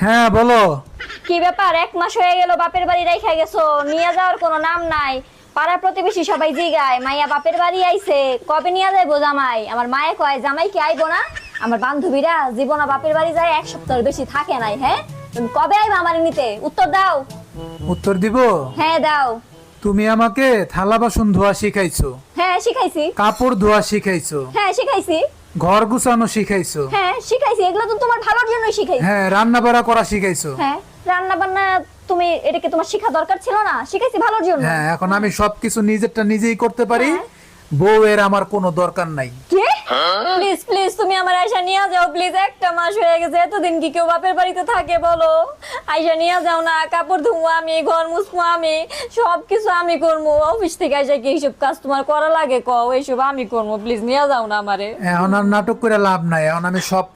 হ্যাঁ বলো। কি ব্যাপার, 1 মাস হয়ে গেল বাপের বাড়ি রাইখা গেছো, নিয়ে যাওয়ার কোনো নাম নাই। পাড়া প্রতিবেশী সবাই জিগায় মাইয়া বাপের বাড়ি আইছে, কবে নিয়ে যাইবো জামাই? আমার মায়ে কয় জামাই কি আইবো না? আমার বান্ধবীরা জীবনে বাপের বাড়ি যায় 1 সপ্তাহের বেশি থাকে নাই। হ্যাঁ, তুমি কবে আইবা আমার নিতে? উত্তর দাও। উত্তর দিব। হ্যাঁ দাও। তুমি আমাকে থালা বাসন ধোয়া শিখাইছো, হ্যাঁ শিখাইছি। কাপড় ধোয়া শিখাইছো, হ্যাঁ শিখাইছি। ঘর গুছানো শিখাইছো, হ্যাঁ শিখাইছি, এগুলো তো তোমার ভালোর জন্যই শিখাইছি। হ্যাঁ রান্না বাড়া করা শিখাইছো। হ্যাঁ, রান্না বান্না তুমি এটা কি তোমার শিখা দরকার ছিল না? শিখাইছি ভালোর জন্য। হ্যাঁ এখন আমি সবকিছু নিজেরটা নিজেই করতে পারি, হ্যাঁ। বউয়ের আমার কোনো দরকার নাই। কি? প্লিজ প্লিজ তুমি আমার আয়শা নিয়ে যাও প্লিজ। 1 মাস হয়ে গেছে, এতদিন কি কেউ বাপের বাড়িতে থাকে বলো? আয়শা নিয়ে যাও না, কাপড় ধুবো আমি, ঘর মুছবো আমি, সবকিছু আমি করবো। অফিস থেকে আইসা কি এইসব কাজ তোমার করা লাগে? কও, এইসব আমি করবো, প্লিজ নিয়ে যাও না আমারে। এখন আর নাটক করে লাভ নাই, এখন আমি সব